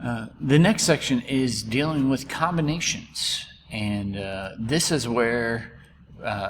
The next section is dealing with combinations, and this is where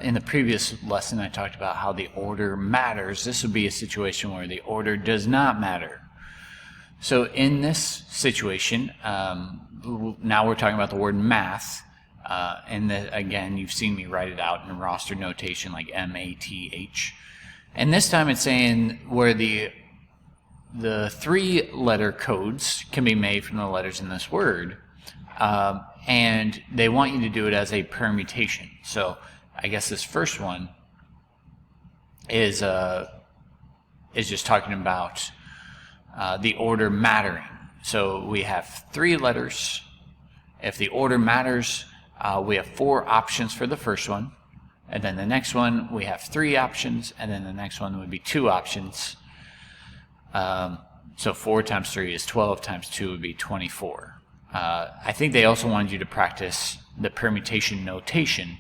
in the previous lesson I talked about how the order matters. This would be a situation where the order does not matter. So in this situation, now we're talking about the word math, and again, you've seen me write it out in roster notation like M-A-T-H. And this time it's saying where the three-letter codes can be made from the letters in this word, and they want you to do it as a permutation. So I guess this first one is just talking about the order mattering. So we have three letters. If the order matters, we have 4 options for the first one, and then the next one we have 3 options, and then the next one would be 2 options. So 4 times 3 is 12, times 2 would be 24. I think they also wanted you to practice the permutation notation.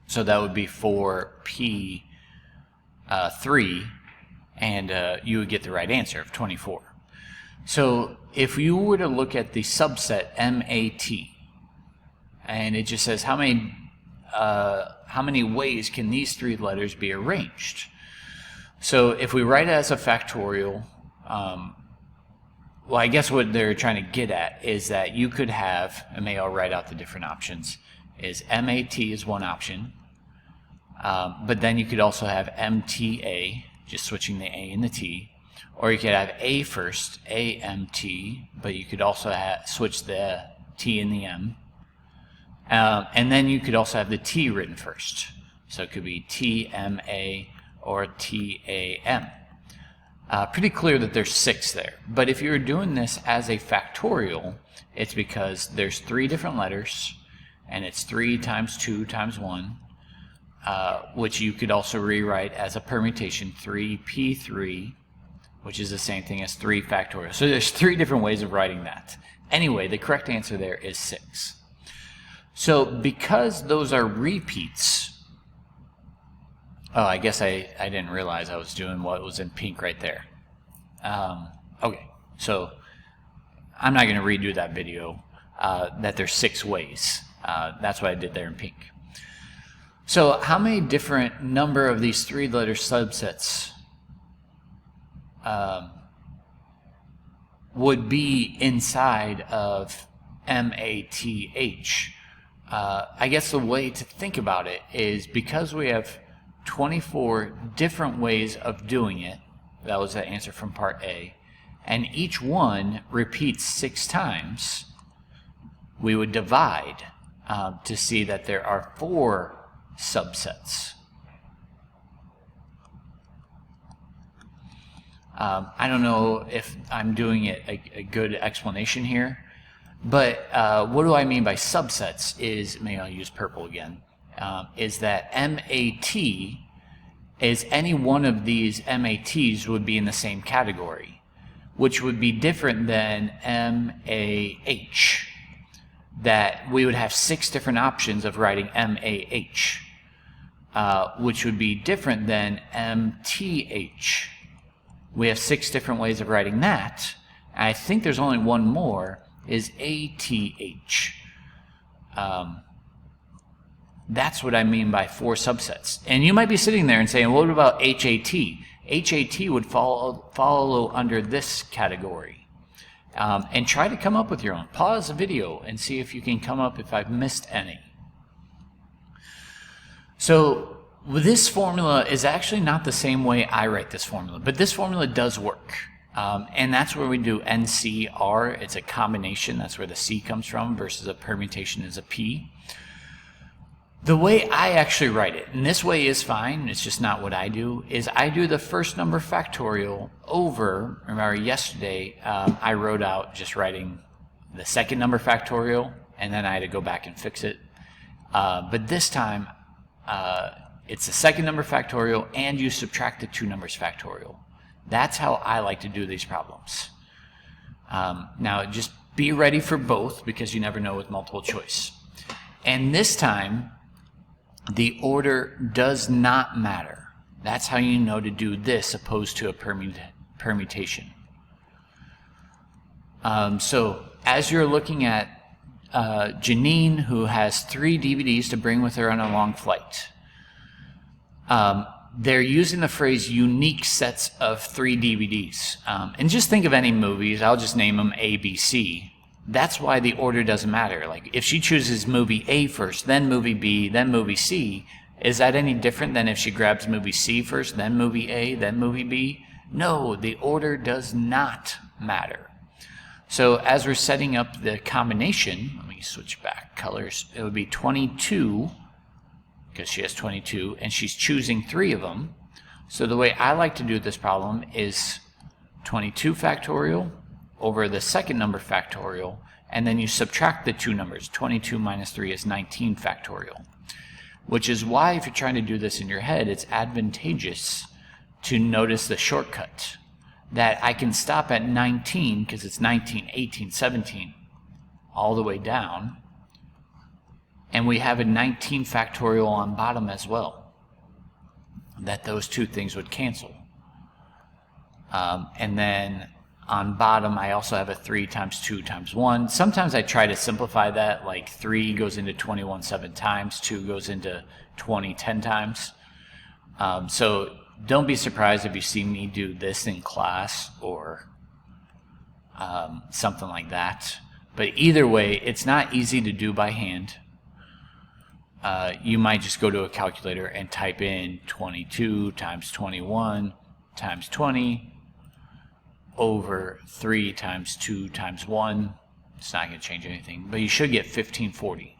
So that would be for P3, and you would get the right answer of 24. So if you were to look at the subset MAT, and it just says how many ways can these 3 letters be arranged? So if we write it as a factorial, well, I guess what they're trying to get at is that you could have, and maybe I'll write out the different options, is MAT is one option, but then you could also have MTA, just switching the A and the T, or you could have A first, AMT, but you could also switch the T and the M, and then you could also have the T written first, so it could be TMA or TAM. Pretty clear that there's 6 there, but if you're doing this as a factorial, it's because there's 3 different letters, and it's 3 times 2 times 1, which you could also rewrite as a permutation, 3P3, which is the same thing as 3 factorial. So there's 3 different ways of writing that. Anyway, the correct answer there is 6. So because those are repeats, oh, I guess I didn't realize I was doing what was in pink right there. Okay, so I'm not going to redo that video, that there's 6 ways. That's what I did there in pink. So how many different number of these 3-letter subsets would be inside of MATH? I guess the way to think about it is because we have 24 different ways of doing it, that was the answer from part A, and each one repeats 6 times, we would divide to see that there are 4 subsets. I don't know if I'm doing it a good explanation here, but what do I mean by subsets is, maybe I'll use purple again, is that MAT is any one of these MATs would be in the same category, which would be different than MAH, that we would have 6 different options of writing MAH, which would be different than MTH. We have 6 different ways of writing that. And I think there's only one more, is ATH. That's what I mean by 4 subsets. And you might be sitting there and saying, well, what about HAT? HAT would follow under this category. And try to come up with your own. Pause the video and see if you can come up if I've missed any. So this formula is actually not the same way I write this formula, but this formula does work. And that's where we do NCR. It's a combination. That's where the C comes from versus a permutation is a P. The way I actually write it, and this way is fine, it's just not what I do, is I do the first number factorial over, remember yesterday I wrote out just writing the second number factorial, and then I had to go back and fix it. But this time, it's the second number factorial, and you subtract the 2 numbers factorial. That's how I like to do these problems. Now, just be ready for both, because you never know with multiple choice. And this time, the order does not matter. That's how you know to do this opposed to a permutation. So as you're looking at Janine, who has 3 DVDs to bring with her on a long flight, they're using the phrase unique sets of 3 DVDs. And just think of any movies. I'll just name them A, B, C. That's why the order doesn't matter. Like if she chooses movie A first, then movie B, then movie C, is that any different than if she grabs movie C first, then movie A, then movie B? No, the order does not matter. So as we're setting up the combination, let me switch back colors. It would be 22, because she has 22, and she's choosing 3 of them. So the way I like to do this problem is 22 factorial over the second number factorial, and then you subtract the 2 numbers. 22 minus 3 is 19 factorial, which is why if you're trying to do this in your head, it's advantageous to notice the shortcut, that I can stop at 19 because it's 19, 18, 17, all the way down. And we have a 19 factorial on bottom as well, that those 2 things would cancel. And then on bottom, I also have a 3 times 2 times 1. Sometimes I try to simplify that, like 3 goes into 21 7 times, 2 goes into 20 10 times. So don't be surprised if you see me do this in class or something like that. But either way, it's not easy to do by hand. You might just go to a calculator and type in 22 times 21 times 20 over 3 times 2 times 1. It's not going to change anything, but you should get 1540.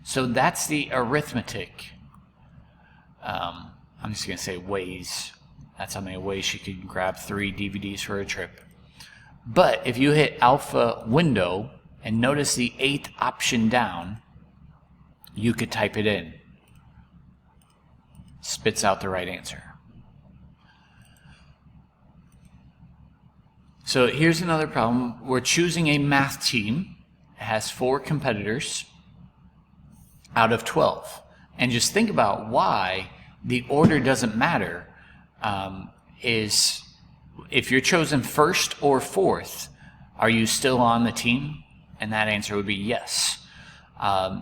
So that's the arithmetic. I'm just going to say ways. That's how many ways she could grab 3 DVDs for a trip. But if you hit alpha window and notice the 8th option down, you could type it in. Spits out the right answer. So here's another problem. We're choosing a math team. It has 4 competitors out of 12. And just think about why the order doesn't matter. Is if you're chosen first or fourth, are you still on the team? And that answer would be yes.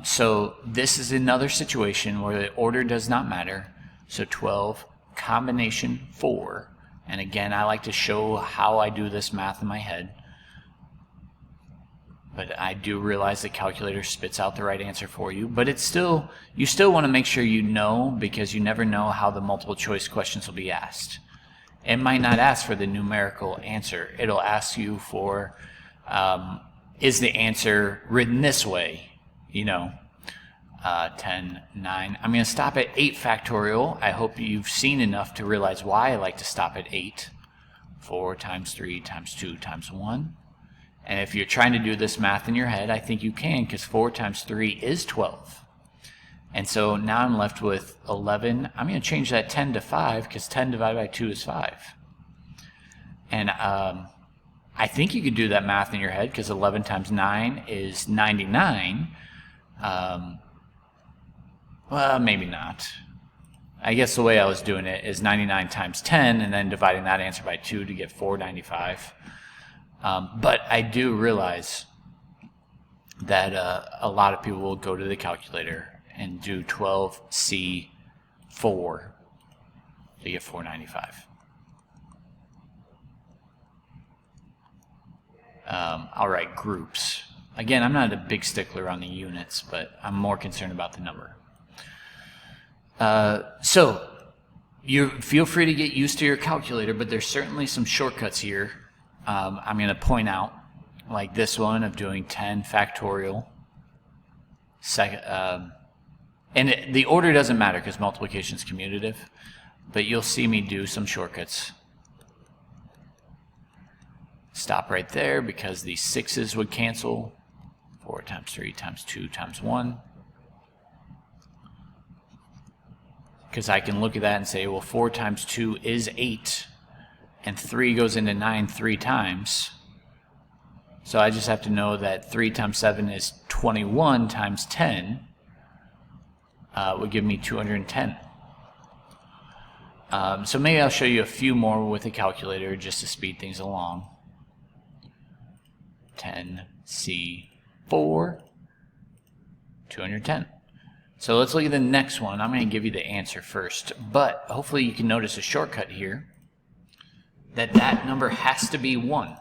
So this is another situation where the order does not matter. So 12, combination 4. And again, I like to show how I do this math in my head. But I do realize the calculator spits out the right answer for you. But it's still, you still want to make sure you know, because you never know how the multiple choice questions will be asked. It might not ask for the numerical answer. It'll ask you for, is the answer written this way? 10, 9. I'm going to stop at 8 factorial. I hope you've seen enough to realize why I like to stop at 8. 4 times 3 times 2 times 1. And if you're trying to do this math in your head, I think you can, because 4 times 3 is 12. And so now I'm left with 11. I'm going to change that 10 to 5, because 10 divided by 2 is 5. And I think you could do that math in your head, because 11 times 9 is 99. Well, maybe not. I guess the way I was doing it is 99 times 10, and then dividing that answer by 2 to get 495. But I do realize that a lot of people will go to the calculator and do 12C4 to get 495. All right, groups. Again, I'm not a big stickler on the units, but I'm more concerned about the number. So you feel free to get used to your calculator, but there's certainly some shortcuts here. I'm going to point out, like this one of doing 10 factorial. And the order doesn't matter because multiplication is commutative, but you'll see me do some shortcuts. Stop right there because these 6's would cancel. 4 times 3 times 2 times 1. Because I can look at that and say, well, 4 times 2 is 8. And 3 goes into 9 3 times. So I just have to know that 3 times 7 is 21 times 10 would give me 210. So maybe I'll show you a few more with a calculator just to speed things along. 10C4, 210. So let's look at the next one. I'm going to give you the answer first, but hopefully you can notice a shortcut here that number has to be 1.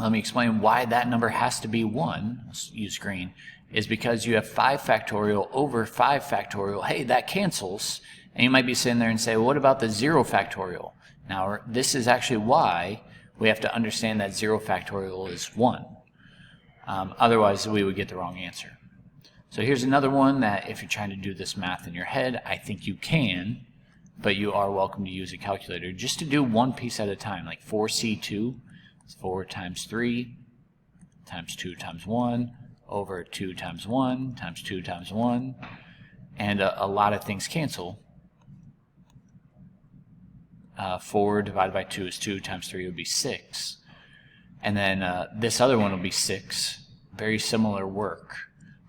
Let me explain why that number has to be 1. Let's use green. Is because you have 5 factorial over 5 factorial. Hey, that cancels. And you might be sitting there and say, well, what about the 0 factorial? Now, this is actually why we have to understand that 0 factorial is 1. Otherwise, we would get the wrong answer. So here's another one that if you're trying to do this math in your head, I think you can, but you are welcome to use a calculator just to do one piece at a time, like 4C2, it's 4 times 3 times 2 times 1 over 2 times 1 times 2 times 1, and a lot of things cancel. 4 divided by 2 is 2 times 3 would be 6. And then this other one will be 6. Very similar work.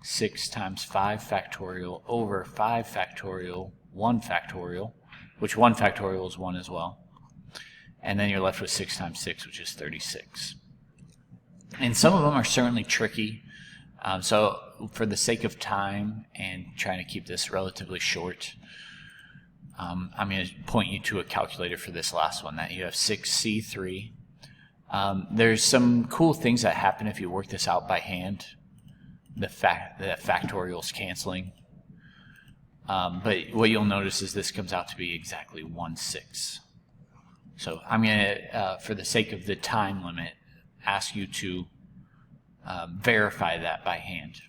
6 times 5 factorial over 5 factorial, 1 factorial, which 1 factorial is 1 as well. And then you're left with 6 times 6, which is 36. And some of them are certainly tricky. So for the sake of time and trying to keep this relatively short, I'm going to point you to a calculator for this last one, that you have 6C3. There's some cool things that happen if you work this out by hand. The factorials canceling. But what you'll notice is this comes out to be exactly 1/6. So I'm going to, for the sake of the time limit, ask you to verify that by hand.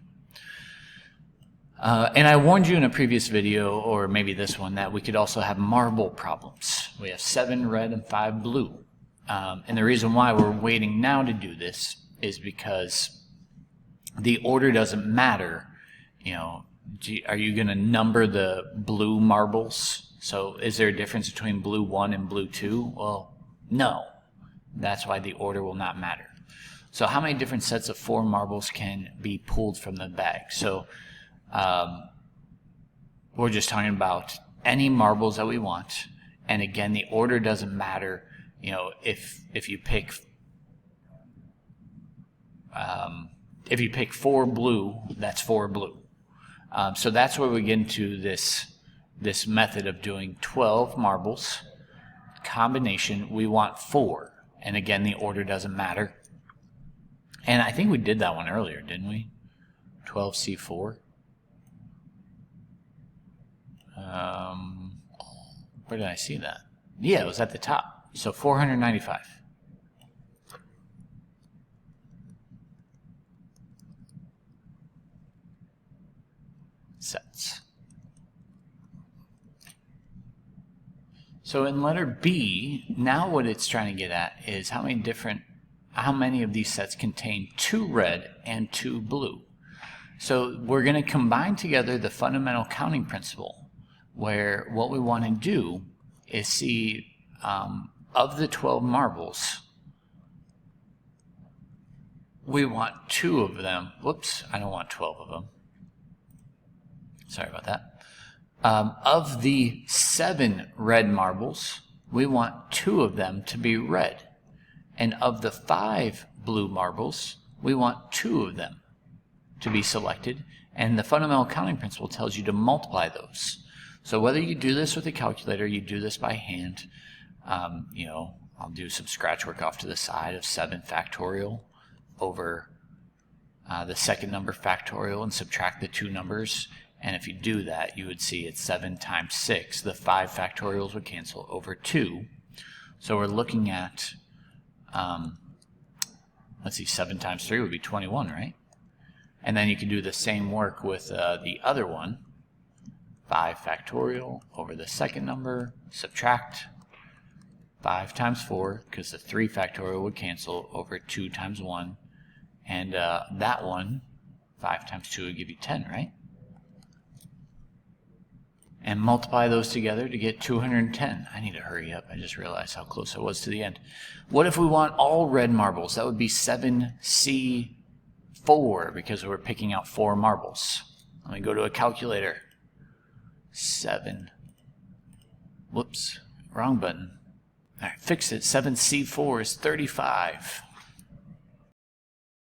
And I warned you in a previous video, or maybe this one, that we could also have marble problems. We have 7 red and 5 blue. And the reason why we're waiting now to do this is because the order doesn't matter. You know, are you going to number the blue marbles? So is there a difference between blue 1 and blue 2? Well, no. That's why the order will not matter. So how many different sets of 4 marbles can be pulled from the bag? So we're just talking about any marbles that we want. And again, the order doesn't matter. You know, if you pick 4 blue, that's 4 blue. So that's where we get into this method of doing 12 marbles combination. We want 4, and again, the order doesn't matter. And I think we did that one earlier, didn't we? 12C4. Where did I see that? Yeah, it was at the top. So 495. Sets. So in letter B, now what it's trying to get at is how many of these sets contain 2 red and 2 blue. So we're going to combine together the fundamental counting principle, where what we want to do is see of the 12 marbles, we want 2 of them. Whoops, I don't want 12 of them. Sorry about that. Of the 7 red marbles, we want 2 of them to be red. And of the 5 blue marbles, we want 2 of them to be selected. And the fundamental counting principle tells you to multiply those. So whether you do this with a calculator, you do this by hand, you know, I'll do some scratch work off to the side of 7 factorial over the second number factorial and subtract the 2 numbers. And if you do that, you would see it's 7 times 6. The 5 factorials would cancel over 2. So we're looking at, let's see, 7 times 3 would be 21, right? And then you can do the same work with the other one. 5 factorial over the second number, subtract 5 times 4, because the 3 factorial would cancel over 2 times 1. And that one, 5 times 2 would give you 10, right? And multiply those together to get 210. I need to hurry up. I just realized how close I was to the end. What if we want all red marbles? That would be 7C4, because we're picking out 4 marbles. Let me go to a calculator. 7. Whoops, wrong button. All right, fix it. 7C4 is 35.